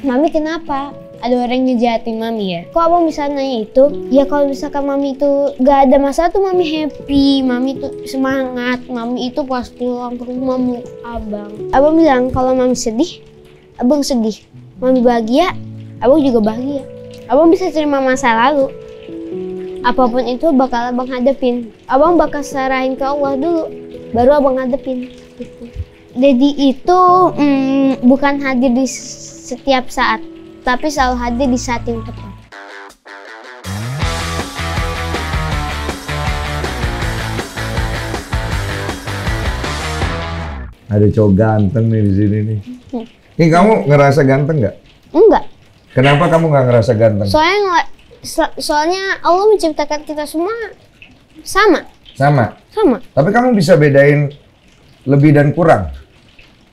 Mami kenapa? Ada orang ngejahatin Mami ya? Kok abang bisa nanya itu? Ya kalau misalkan Mami itu gak ada masalah tuh Mami happy, Mami tuh semangat, Mami itu pas pulang ke rumah meluk abang. Abang bilang kalau Mami sedih, abang sedih. Mami bahagia, abang juga bahagia. Abang bisa terima masa lalu. Apapun itu bakal abang hadapin. Abang bakal serahin ke Allah dulu, baru abang hadapin. Gitu. Dedi itu bukan hadir di setiap saat, tapi selalu hadir di saat yang tepat. Ada cowok ganteng nih di sini nih. King, kamu ngerasa ganteng nggak? Enggak. Kenapa kamu nggak ngerasa ganteng? Soalnya Allah menciptakan kita semua sama. Sama. Sama. Tapi kamu bisa bedain lebih dan kurang?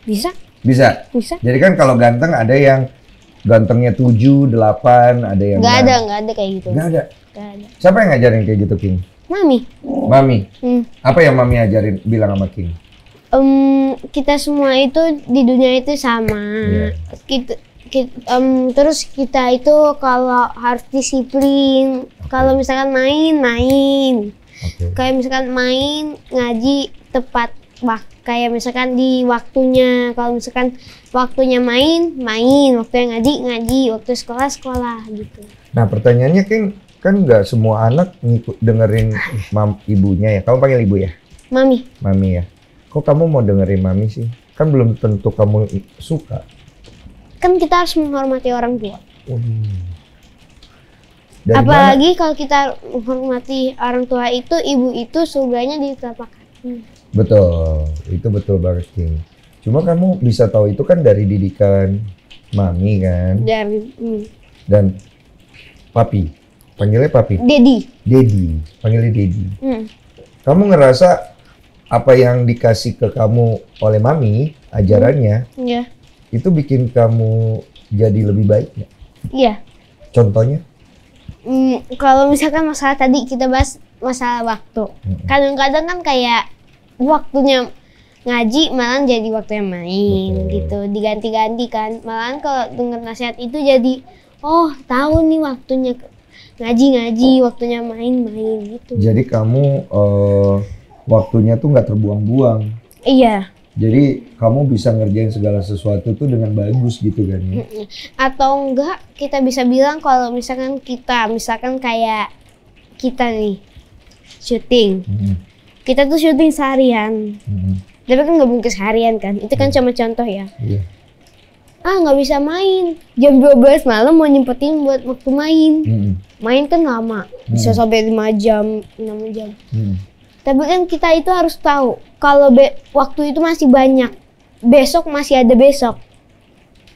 Bisa. Bisa. Bisa. Jadi kan kalau ganteng ada yang gantengnya 7, 8, ada yang nggak ada kayak gitu. Nggak ada. Nggak ada. Siapa yang ngajarin kayak gitu, King? Mami. Mami. Apa yang Mami ajarin bilang sama King? Kita semua itu di dunia itu sama. Terus kita itu kalau harus disiplin. Kalau misalkan main. Kayak misalkan main, ngaji tepat kayak misalkan di waktunya. Kalau misalkan waktunya main, waktunya ngaji, waktu sekolah gitu. Nah, pertanyaannya kan nggak semua anak dengerin ibunya ya. Kamu panggil ibu ya? Mami. Mami ya. Kok kamu mau dengerin Mami sih? Kan belum tentu kamu suka. Kan kita harus menghormati orang tua. Dari kalau kita menghormati orang tua itu, ibu itu surganya di telapak kaki. Betul, itu betul banget, King. Cuma kamu bisa tahu itu kan dari didikan Mami kan? Dan Papi. Panggilnya Papi? Dedi. Panggilnya Dedi. Kamu ngerasa apa yang dikasih ke kamu oleh Mami, ajarannya, itu bikin kamu jadi lebih baik nggak? Iya. Contohnya? Kalau misalkan masalah tadi kita bahas masalah waktu. Kadang-kadang kan kayak waktunya ngaji malah jadi waktunya main. Gitu, diganti-ganti kan. Malahan kalau dengar nasihat itu jadi, oh tahu nih waktunya ngaji, waktunya main gitu. Jadi kamu waktunya tuh nggak terbuang-buang. Iya. Jadi kamu bisa ngerjain segala sesuatu tuh dengan bagus gitu kan ya? Atau enggak kita bisa bilang kalau misalkan kayak kita nih syuting. Kita tuh syuting seharian. Tapi kan nggak mungkin seharian kan? Itu kan cuma contoh ya. Iya. Nggak bisa main. Jam 12 malam mau nyempetin buat waktu main. Main kan lama. Bisa sampai 5 jam, 6 jam. Tapi kan kita itu harus tahu kalau waktu itu masih banyak. Besok masih ada besok.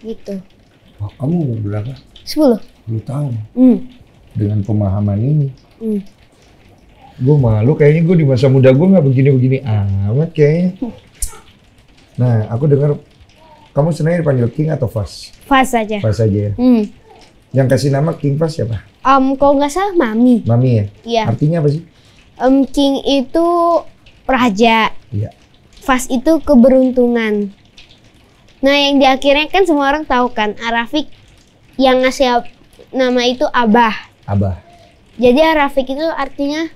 Gitu. Oh, kamu umur berapa? 10 tahun. Dengan pemahaman ini. Gue malu kayaknya gue di masa muda gue nggak begini-begini amat kayaknya. Nah, aku dengar kamu sebenarnya dipanggil King atau Fas? Fas aja. Fas aja ya? Yang kasih nama King Fas siapa? Kalau nggak salah Mami. Mami ya? Iya. Artinya apa sih? King itu raja. Iya. Fas itu keberuntungan. Nah, yang di akhirnya kan semua orang tahu kan, Rafiq yang ngasih nama itu Abah. Abah. Jadi Rafiq itu artinya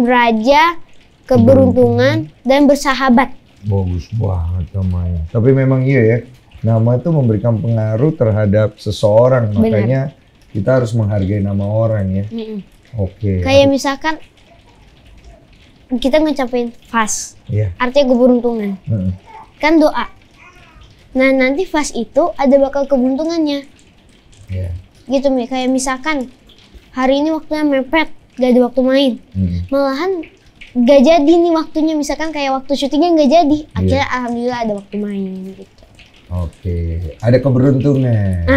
raja, keberuntungan, dan bersahabat. Bagus banget namanya. Tapi memang iya ya, nama itu memberikan pengaruh terhadap seseorang. Benar. Makanya kita harus menghargai nama orang ya. Oke. Kayak misalkan kita ngucapin Fas, artinya keberuntungan. Kan doa. Nah nanti Fas itu ada bakal keberuntungannya. Gitu Mi, kayak misalkan hari ini waktunya mepet, gak ada waktu main. Malahan gak jadi nih waktunya, misalkan kayak waktu syutingnya gak jadi. Akhirnya alhamdulillah ada waktu main gitu. Oke, ada keberuntungan.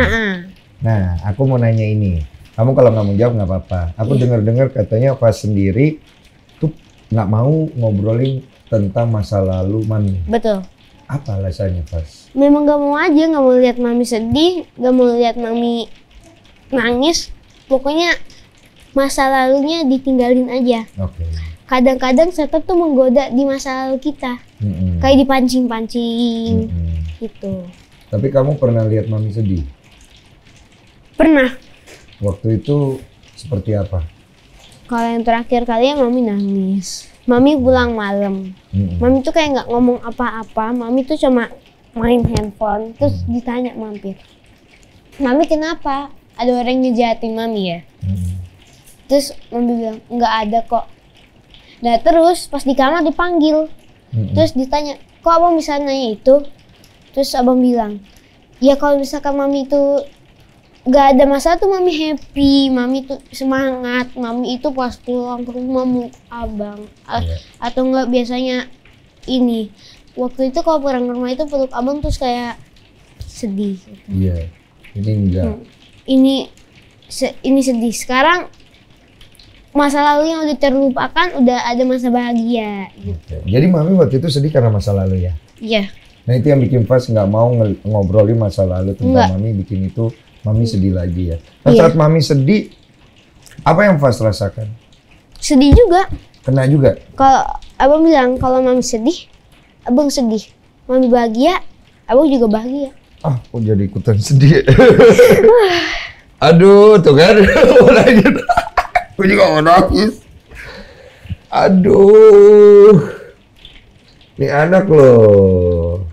Nah, aku mau nanya ini. Kamu kalau nggak mau jawab nggak apa-apa. Aku dengar-dengar katanya Fas sendiri tuh nggak mau ngobrolin tentang masa lalu Mami. Betul. Apa alasannya, Fas? Memang nggak mau aja, nggak mau lihat Mami sedih, nggak mau lihat Mami nangis. Pokoknya masa lalunya ditinggalin aja. Kadang-kadang setan tuh menggoda di masa lalu kita. Kayak dipancing-pancing gitu. Tapi kamu pernah lihat mami sedih? Pernah. Waktu itu seperti apa? Kalau yang terakhir kali ya mami nangis. Mami pulang malam. Mami tuh kayak nggak ngomong apa-apa. Mami tuh cuma main handphone. Terus ditanya mampir, "Mami kenapa? Ada orang ngejahatin mami ya?" Terus mami bilang, "Nggak ada kok." Nah terus pas di kamar dipanggil. Terus ditanya, "Kok abang bisa nanya itu?" Terus abang bilang, "Ya kalau misalkan mami itu gak ada masalah tuh mami happy, mami tuh semangat, mami itu pas pulang ke rumah mau abang." Atau enggak biasanya ini, waktu itu kalau pulang ke rumah itu peluk abang terus kayak sedih. Iya, ini enggak. Ini sedih. Sekarang masa lalu yang udah terlupakan, udah ada masa bahagia gitu. Jadi mami waktu itu sedih karena masa lalu ya? Iya. Nah itu yang bikin Fas nggak mau ngobrolin masa lalu tentang mami, bikin itu mami sedih lagi ya. Nah saat mami sedih, apa yang Fas rasakan? Sedih juga. Kena juga? Kalau abang bilang kalau mami sedih, abang sedih. Mami bahagia, abang juga bahagia. Ah, kok jadi ikutan sedih? Aduh, tuh kan. Gue juga mau nangis. Aduh. Ini anak loh.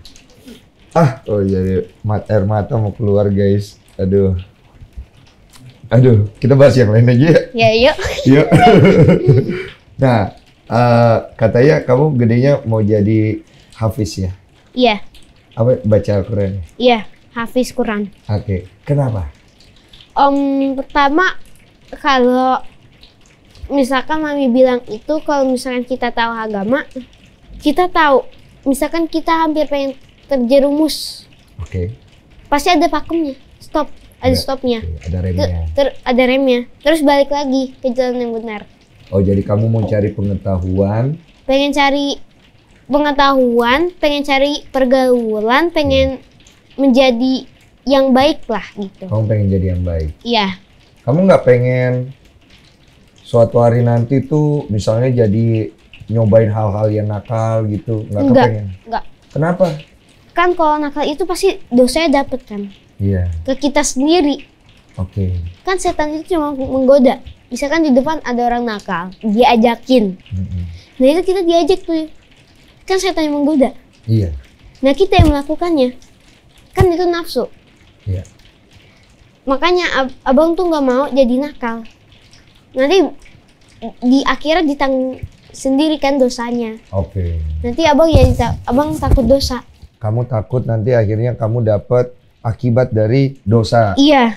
Oh jadi air mata mau keluar guys. Aduh, kita bahas yang lain aja ya. Ya yuk. Yuk. Nah, katanya kamu gedenya mau jadi hafiz ya? Iya. Apa baca Al-Quran? Iya, hafiz Quran. Oke. Kenapa? Pertama kalau misalkan mami bilang itu kalau misalkan kita tahu agama, kita tahu. Misalkan kita hampir pengen terjerumus. Oke. Pasti ada pakemnya. Stop. Ada stopnya. Ada remnya. Ada remnya. Terus balik lagi ke jalan yang benar. Oh, jadi kamu mau cari pengetahuan? Pengen cari pengetahuan, pengen cari pergaulan, pengen menjadi yang baik lah gitu. Kamu pengen jadi yang baik? Iya. Kamu nggak pengen suatu hari nanti tuh misalnya jadi nyobain hal-hal yang nakal gitu? Nggak kepengen? Enggak. Kenapa? Kan kalau nakal itu pasti dosanya dapet kan? Iya. Ke kita sendiri. Oke. Kan setan itu cuma menggoda. Misalkan di depan ada orang nakal, dia ajakin. Nah itu kita diajak tuh. Kan setan yang menggoda. Iya. Nah kita yang melakukannya. Kan itu nafsu. Iya. Makanya abang tuh nggak mau jadi nakal. Nanti di akhirat ditanggung sendiri kan dosanya. Oke. Nanti abang takut dosa. Kamu takut nanti akhirnya kamu dapat akibat dari dosa. Iya.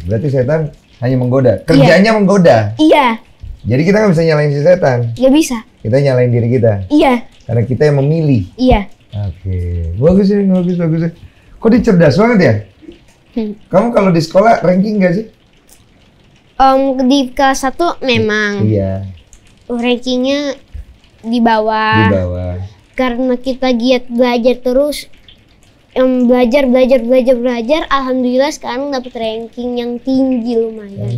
Berarti setan hanya menggoda. Kerjanya menggoda. Iya. Jadi kita nggak bisa nyalain si setan. Nggak bisa. Kita nyalain diri kita. Iya. Karena kita yang memilih. Iya. Oke. Bagus ya, bagus. Kok dia cerdas banget ya? Kamu kalau di sekolah ranking nggak sih? Di kelas 1 memang. Iya. Rankingnya di bawah. Di bawah. Karena kita giat belajar terus, belajar, alhamdulillah sekarang dapat ranking yang tinggi lumayan.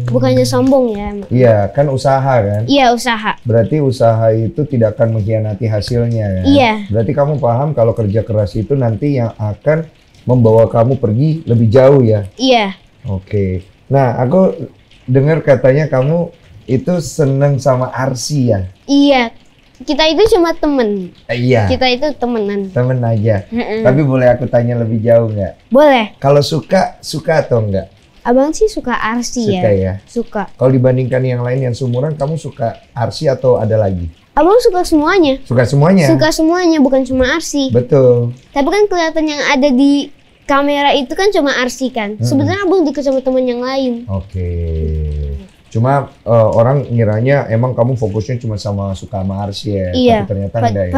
Bukannya sombong ya. Iya, kan usaha kan? Iya, usaha. Berarti usaha itu tidak akan mengkhianati hasilnya kan? Iya. Berarti kamu paham kalau kerja keras itu nanti yang akan membawa kamu pergi lebih jauh ya? Iya. Oke. Nah, aku dengar katanya kamu itu seneng sama Arsy ya? Iya. Kita itu cuma temen. Iya. Kita itu temenan. Temen aja. Tapi boleh aku tanya lebih jauh nggak? Boleh. Kalau suka atau enggak? Abang sih suka Arsy ya. Suka ya? Suka. Kalau dibandingkan yang lain yang seumuran, kamu suka Arsy atau ada lagi? Abang suka semuanya. Suka semuanya? Suka semuanya, bukan cuma Arsy. Betul. Tapi kan kelihatan yang ada di kamera itu kan cuma Arsy kan. Sebenarnya abang deket sama teman yang lain. Oke. Cuma orang ngiranya emang kamu fokusnya cuma sama suka sama Arsy ya. Iya. Tapi ternyata enggak ya.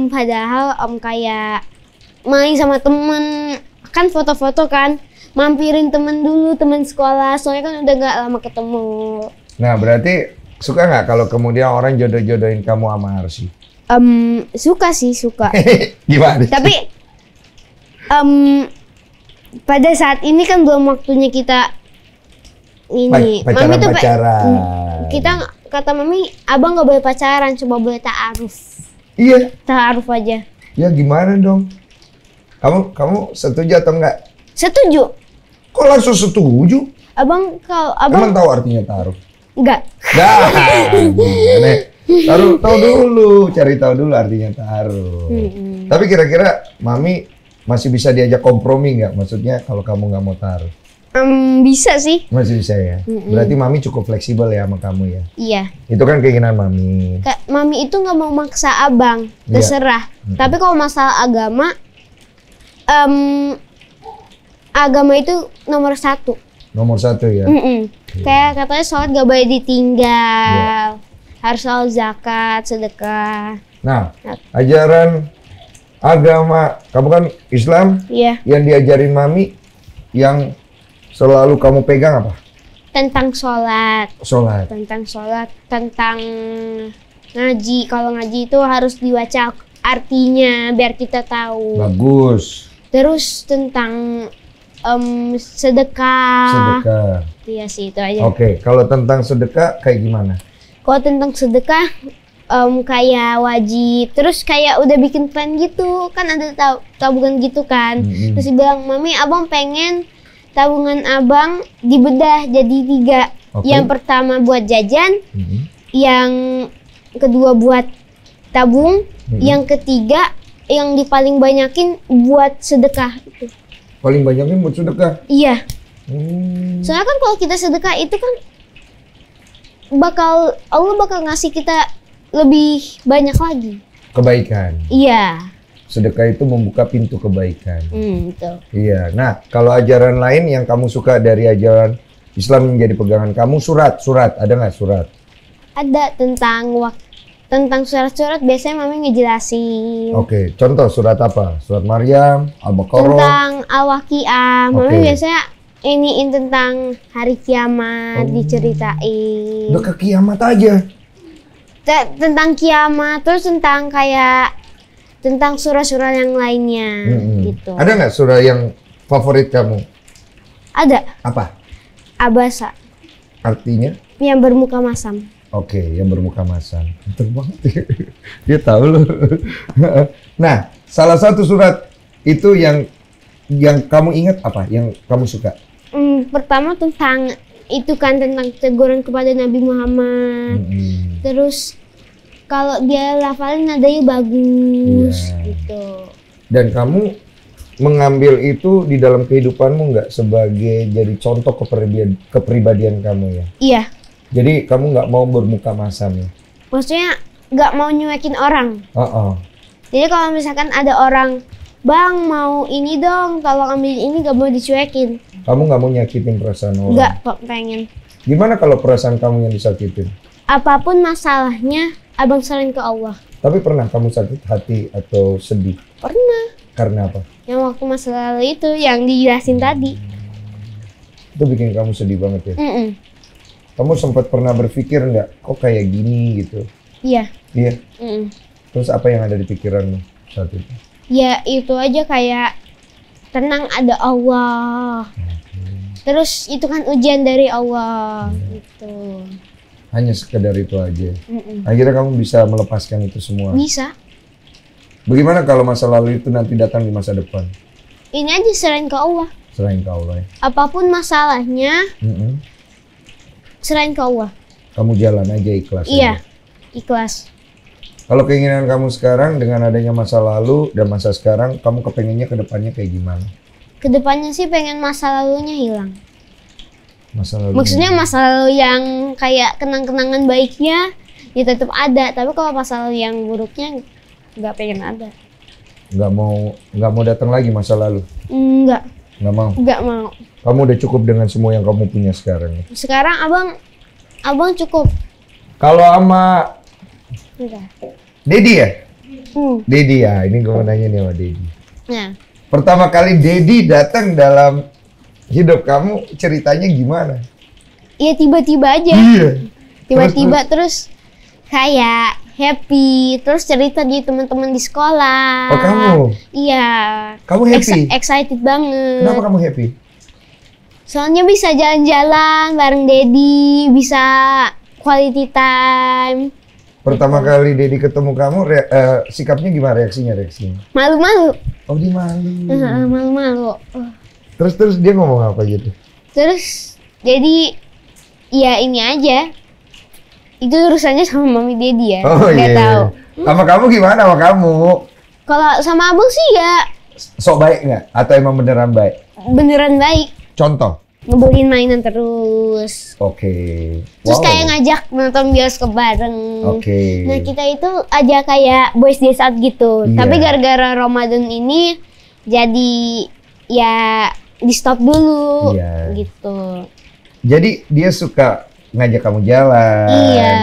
Padahal kayak main sama temen, kan foto-foto kan, mampirin temen dulu, temen sekolah, soalnya kan udah gak lama ketemu. Nah berarti suka nggak kalau kemudian orang jodoh-jodohin kamu sama Arsy? Suka sih, suka. Gimana? Tapi pada saat ini kan belum waktunya kita ini. Mami tuh kita kata mami, abang nggak boleh pacaran, coba boleh ta'aruf. Iya. Ta'aruf aja. Ya gimana dong? Kamu setuju atau enggak? Setuju. Kok langsung setuju? Abang Emang tahu artinya taruh? Enggak. Tahu dulu, cari tahu dulu artinya taruh. Tapi kira-kira Mami masih bisa diajak kompromi nggak? Maksudnya kalau kamu nggak mau taruh? Bisa sih. Masih bisa ya? Berarti Mami cukup fleksibel ya sama kamu ya? Iya. Itu kan keinginan Mami. Mami itu nggak mau maksa abang, terserah. Tapi kalau masalah agama, agama itu nomor 1. Nomor 1 ya? Kayak katanya sholat gak boleh ditinggal. Harus selalu zakat, sedekah. Nah, ajaran agama, kamu kan Islam? Iya. Yang diajarin Mami, yang selalu kamu pegang apa? Tentang sholat. Sholat. Tentang sholat, tentang ngaji. Kalau ngaji itu harus dibaca artinya biar kita tahu. Bagus. Terus tentang sedekah. Sedekah. Iya sih, itu aja. Oke, kalau tentang sedekah kayak gimana? Kalau tentang sedekah kayak wajib, terus kayak udah bikin plan gitu, kan ada tabungan gitu kan. Terus dia bilang, Mami, abang pengen tabungan abang dibedah jadi 3. Yang pertama buat jajan, yang kedua buat tabung, yang ketiga yang paling banyakin buat sedekah itu. Paling banyaknya buat sedekah? Iya. Soalnya kan kalau kita sedekah itu kan Allah bakal ngasih kita lebih banyak lagi. Kebaikan. Iya. Sedekah itu membuka pintu kebaikan. Betul. Iya. Nah, kalau ajaran lain yang kamu suka dari ajaran Islam menjadi pegangan kamu, surat. Ada nggak surat? Ada tentang surat-surat biasanya Mami ngejelasin. Oke, contoh surat apa? Surat Maryam, Al-Baqarah. Tentang Al-Waqiah. Mami biasanya iniin tentang hari kiamat, diceritain. Udah ke kiamat aja. Tentang kiamat, terus tentang surah-surah yang lainnya gitu. Ada nggak surah yang favorit kamu? Ada. Apa? Abasa. Artinya? Yang bermuka masam. Oke, yang bermuka masam. Betul banget. Dia tahu loh. Nah, salah satu surat itu yang kamu ingat apa? Yang kamu suka? Pertama tentang teguran kepada Nabi Muhammad. Terus kalau dia lafalin nadanya bagus gitu. Dan kamu mengambil itu di dalam kehidupanmu nggak sebagai jadi contoh kepribadian kamu ya? Iya. Jadi kamu nggak mau bermuka masam ya? Maksudnya nggak mau nyuekin orang. Jadi kalau misalkan ada orang, Bang mau ini dong, tolong ambil ini, nggak mau dicuekin. Kamu nggak mau nyakitin perasaan orang? Nggak, pengen. Gimana kalau perasaan kamu yang disakitin? Apapun masalahnya, abang serahin ke Allah. Tapi pernah kamu sakit hati atau sedih? Pernah. Karena apa? Yang waktu masa lalu itu, yang dijelasin tadi. Itu bikin kamu sedih banget ya? Kamu sempat pernah berpikir nggak, kok kayak gini gitu? Iya. Iya? Terus apa yang ada di pikiranmu saat itu? Ya itu aja, kayak tenang, ada Allah. Terus itu kan ujian dari Allah gitu. Hanya sekedar itu aja? Akhirnya kamu bisa melepaskan itu semua? Bisa. Bagaimana kalau masa lalu itu nanti datang di masa depan? Ini aja serahin ke Allah. Serahin ke Allah ya? Apapun masalahnya, serahin ke Allah. Kamu jalan aja ikhlas? Iya, ikhlas. Kalau keinginan kamu sekarang dengan adanya masa lalu dan masa sekarang, kamu kepengennya ke depannya kayak gimana? Kedepannya sih pengen masa lalunya hilang. Masa lalu? Maksudnya masa lalu yang kayak kenang-kenangan baiknya ya tetap ada, tapi kalau masa lalu yang buruknya nggak pengen ada. Nggak mau datang lagi masa lalu? Nggak mau. Kamu udah cukup dengan semua yang kamu punya sekarang? Sekarang abang cukup. Kalau sama Enggak. Dedi ya? Dedi ya, ini gue mau nanya nih sama Dedi. Nah. Pertama kali Dedi datang dalam hidup kamu, ceritanya gimana? Iya tiba-tiba aja. Iya. Tiba-tiba terus kayak happy, terus cerita di teman-teman di sekolah. Oh kamu? Iya. Kamu happy? Excited banget. Kenapa kamu happy? Soalnya bisa jalan-jalan bareng Dedi, bisa quality time. Pertama kali Dedi ketemu kamu, sikapnya gimana reaksinya? Malu-malu. Oh, dia malu. Malu-malu. Terus dia ngomong apa gitu? Terus jadi ya ini aja. Itu urusannya sama Mami Dedi ya. Oh iya. Tahu. Sama kamu gimana sama kamu? Kalau sama abang sih ya. Sok baik nggak? Atau emang beneran baik? Beneran baik. Contoh? Ngebeliin mainan terus. Oke. Terus kayak ngajak nonton bioskop bareng. Oke. Nah kita itu aja kayak boys day out gitu. Iya. Tapi gara-gara Ramadan ini jadi ya di stop dulu. Iya. Gitu. Jadi dia suka ngajak kamu jalan. Iya.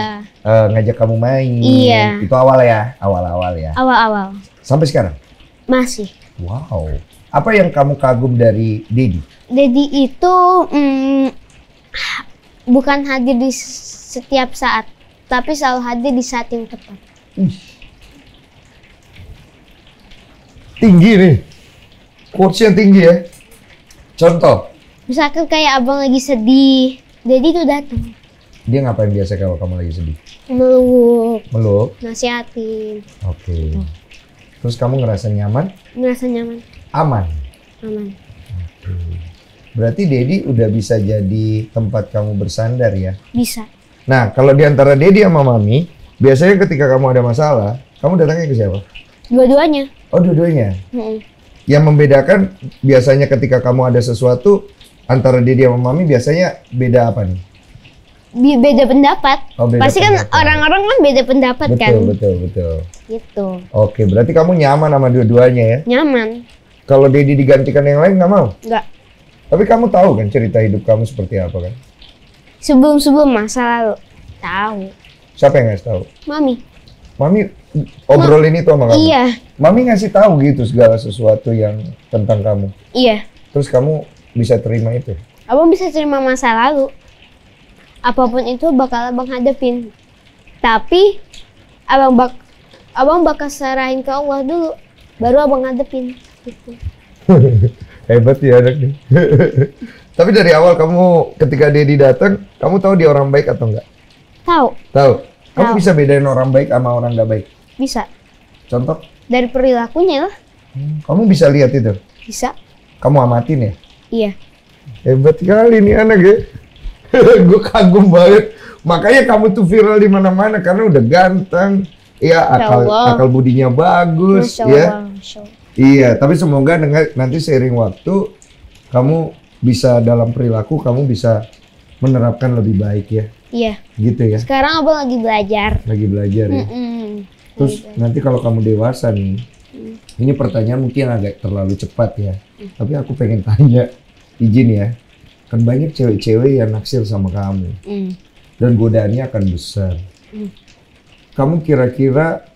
Ngajak kamu main. Iya. Itu awal ya? Awal-awal ya? Awal-awal. Sampai sekarang? Masih. Wow. Apa yang kamu kagum dari Dedi? Dedi itu bukan hadir di setiap saat, tapi selalu hadir di saat yang tepat. Tinggi nih. Quotes-nya tinggi ya. Contoh? Misalkan kayak abang lagi sedih, Dedi tuh datang. Dia ngapain biasa kalau kamu lagi sedih? Meluk. Meluk? Nasihatin. Oke. Terus kamu ngerasa nyaman? Ngerasa nyaman. Aman? Aman. Berarti Dedi udah bisa jadi tempat kamu bersandar ya? Bisa. Nah, kalau di antara Dedi sama Mami, biasanya ketika kamu ada masalah, kamu datangnya ke siapa? Dua-duanya. Oh, dua-duanya? Yang membedakan biasanya ketika kamu ada sesuatu, antara Dedi sama Mami biasanya beda apa nih? Beda pendapat. Oh, beda pasti pendapat. Kan orang-orang kan beda pendapat kan? Betul. Gitu. Oke, berarti kamu nyaman sama dua-duanya ya? Nyaman. Kalau Dedi digantikan yang lain nggak mau? Nggak. Tapi kamu tahu kan cerita hidup kamu seperti apa kan? Sebelum masa lalu. Tahu. Siapa yang ngasih tahu? Mami. Mami obrolin itu sama kamu? Iya. Mami ngasih tahu gitu segala sesuatu yang tentang kamu? Iya. Terus kamu bisa terima itu? Abang bisa terima masa lalu. Apapun itu bakal abang hadapin. Tapi abang bakal serahin ke Allah dulu. Baru abang hadapin. Gitu. Hebat ya anak nih. Tapi dari awal kamu ketika Dedi datang, kamu tahu dia orang baik atau enggak? Tahu. Tahu. Kamu Tahu. bisa bedain orang baik sama orang nggak baik? Bisa. Contoh? Dari perilakunya lah. Kamu bisa lihat itu? Bisa. Kamu amatin ya? Iya. Hebat sekali nih anak ya. Gue kagum banget. Makanya kamu tuh viral di mana-mana karena udah ganteng. Iya, akal budinya bagus. Masya ya. Allah. Masya Allah. Iya, tapi semoga nanti seiring waktu kamu bisa dalam perilaku kamu bisa menerapkan lebih baik ya. Iya. Gitu ya. Sekarang abang lagi belajar. Lagi belajar ya. Terus nanti kalau kamu dewasa nih, ini pertanyaan mungkin agak terlalu cepat ya. Tapi aku pengen tanya, izin ya. Kan banyak cewek-cewek yang naksir sama kamu. Dan godaannya akan besar. Kamu kira-kira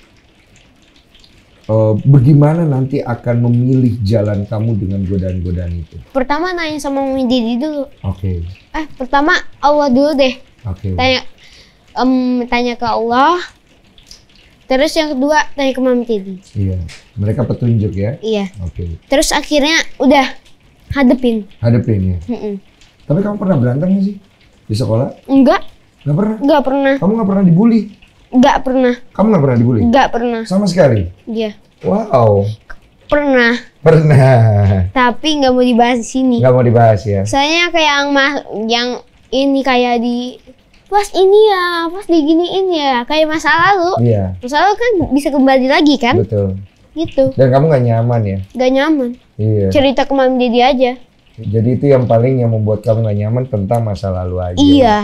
bagaimana nanti akan memilih jalan kamu dengan godaan-godaan itu? Pertama nanya sama Mami Dedi dulu. Oke. Pertama Allah dulu deh. Oke. Tanya ke Allah. Terus yang kedua tanya ke Mami Dedi. Iya. Mereka petunjuk ya? Iya. Oke. Terus akhirnya udah hadepin. Hadepin ya? Tapi kamu pernah berantem gak sih? Di sekolah? Enggak. Gak pernah? Enggak pernah. Kamu gak pernah dibully? Enggak pernah. Kamu gak pernah dibully? Enggak pernah. Sama sekali? Iya. Wow. Pernah. Pernah. Tapi nggak mau dibahas di sini. Nggak mau dibahas ya? Soalnya kayak yang ini kayak di pas ini ya, pas diginiin ya, kayak masa lalu. Iya. Masa lalu kan bisa kembali lagi kan? Betul. Gitu. Dan kamu nggak nyaman ya? Nggak nyaman. Iya. Cerita ke Mami Dedi aja. Jadi itu yang membuat kamu nggak nyaman tentang masa lalu aja. Iya.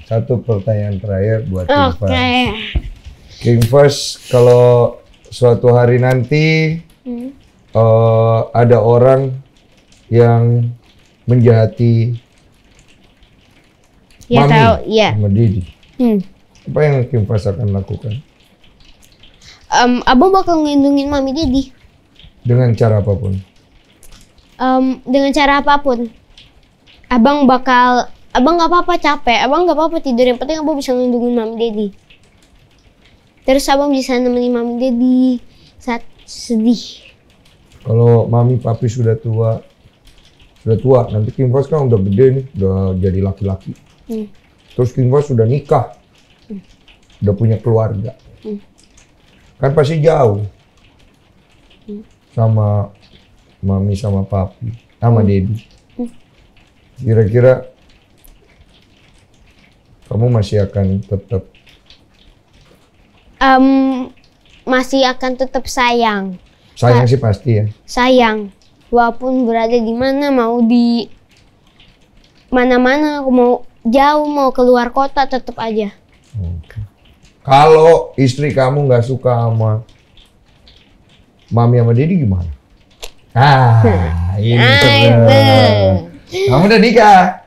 Satu pertanyaan terakhir buat King Fas. Oke. King Fas, kalau suatu hari nanti ada orang yang menjahati Ya Mami tahu, iya. sama Dedi, apa yang King Fas akan lakukan? Abang bakal ngelindungin Mami Dedi. Dengan cara apapun? Dengan cara apapun. Abang nggak apa-apa capek, abang nggak apa-apa tidur, yang penting abang bisa ngelindungin Mami Dedi. Terus abang bisa nemenin Mami Dedi saat sedih. Kalau Mami Papi sudah tua, nanti King Fas kan udah gede nih, udah jadi laki-laki. Terus King Fas sudah nikah. udah punya keluarga, kan pasti jauh sama mami sama papi, sama dedi. Kira-kira kamu masih akan tetap masih akan tetap sayang. Sayang sih pasti ya. Sayang, walaupun berada di mana, mau di mana-mana, mau jauh, mau keluar kota, tetap aja. Oke. Kalau istri kamu nggak suka sama mami sama dedi gimana? Ini seru. Kamu udah nikah?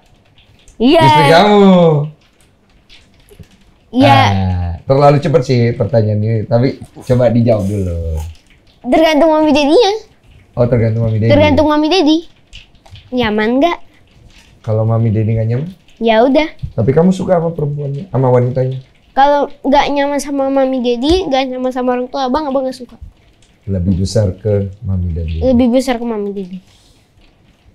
Iya. Istri kamu? Iya. Terlalu cepet sih pertanyaan ini, tapi coba dijawab dulu. Tergantung mami dedinya. Oh, tergantung mami dedi. Tergantung mami dedi. Nyaman nggak? Kalau mami dedi nggak nyaman? Ya udah. Tapi kamu suka sama perempuannya, sama wanitanya? Kalau nggak nyaman sama mami dedi, nggak nyaman sama orang tua abang nggak suka. Lebih besar ke mami dan dedi. Lebih besar ke mami dedi.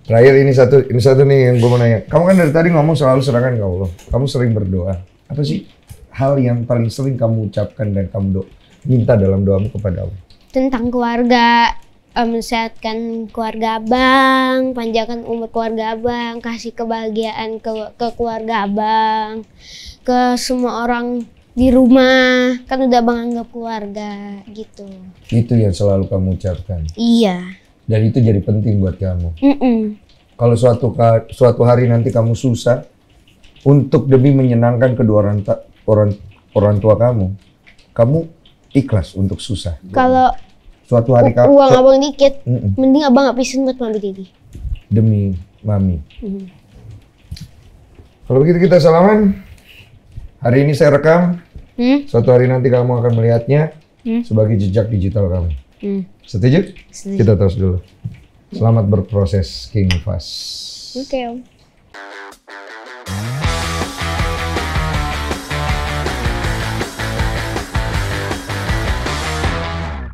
Terakhir ini satu nih yang gue mau nanya. Kamu kan dari tadi ngomong selalu serahkan ke Allah. Kamu sering berdoa. Apa sih hal yang paling sering kamu ucapkan dan kamu minta dalam doamu kepada Allah? Tentang keluarga, mensehatkan keluarga abang, panjangkan umur keluarga abang, kasih kebahagiaan ke keluarga abang, ke semua orang di rumah, kan udah abang anggap keluarga gitu. Itu yang selalu kamu ucapkan? Iya. Dan itu jadi penting buat kamu? Kalau suatu hari nanti kamu susah, untuk demi menyenangkan kedua orang tua kamu ikhlas untuk susah? Kalau suatu hari uang abang dikit, mending abang habisin buat mami dedi. Demi mami. Kalau begitu kita salaman. Hari ini saya rekam. Suatu hari nanti kamu akan melihatnya sebagai jejak digital kamu. Setuju? Setuju. Kita terus dulu. Selamat berproses King Fast. Oke, Om.